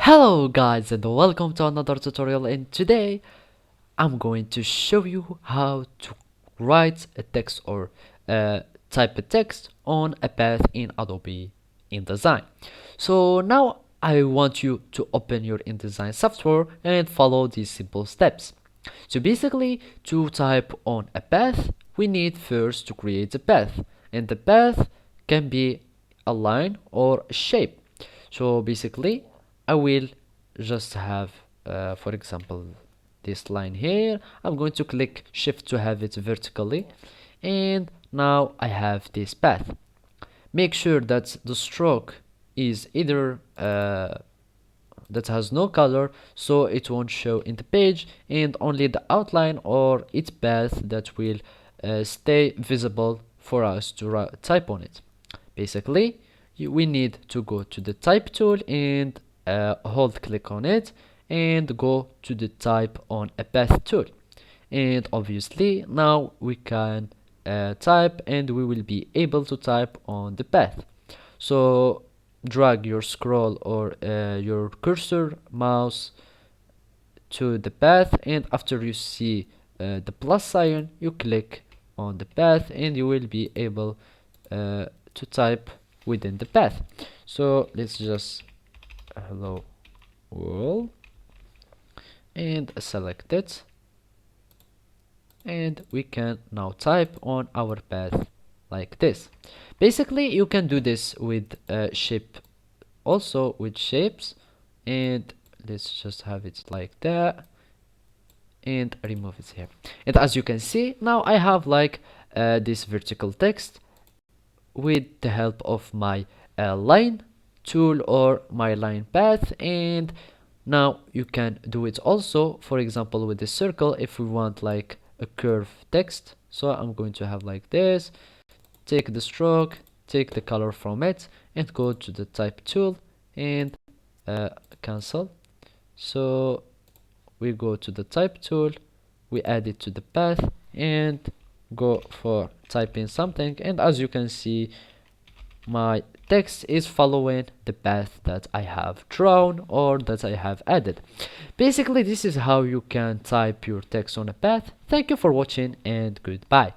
Hello guys and welcome to another tutorial, and today I'm going to show you how to write a text or type a text on a path in Adobe InDesign. So now I want you to open your InDesign software and follow these simple steps. So basically, to type on a path, we need first to create a path, and the path can be a line or a shape. So basically, I will just have, for example, this line here. I'm going to click shift to have it vertically, and now I have this path. Make sure that the stroke is either that has no color, so it won't show in the page, and only the outline or its path that will stay visible for us to type on it. Basically, we need to go to the type tool and hold click on it and go to the type on a path tool, and obviously now we can type and we will be able to type on the path. So drag your scroll or your cursor mouse to the path, and after you see the plus sign, you click on the path and you will be able to type within the path. So let's just hello world and select it, and we can now type on our path like this. Basically, you can do this with shape, also with shapes, and let's just have it like that and remove it here. And as you can see, now I have like this vertical text with the help of my line tool or my line path. And now you can do it also, for example, with the circle if we want like a curve text. So I'm going to have like this, take the stroke, take the color from it, and go to the type tool and cancel. So we go to the type tool, we add it to the path and go for typing something, and as you can see, my text is following the path that I have drawn or that I have added. Basically, this is how you can type your text on a path. Thank you for watching and goodbye.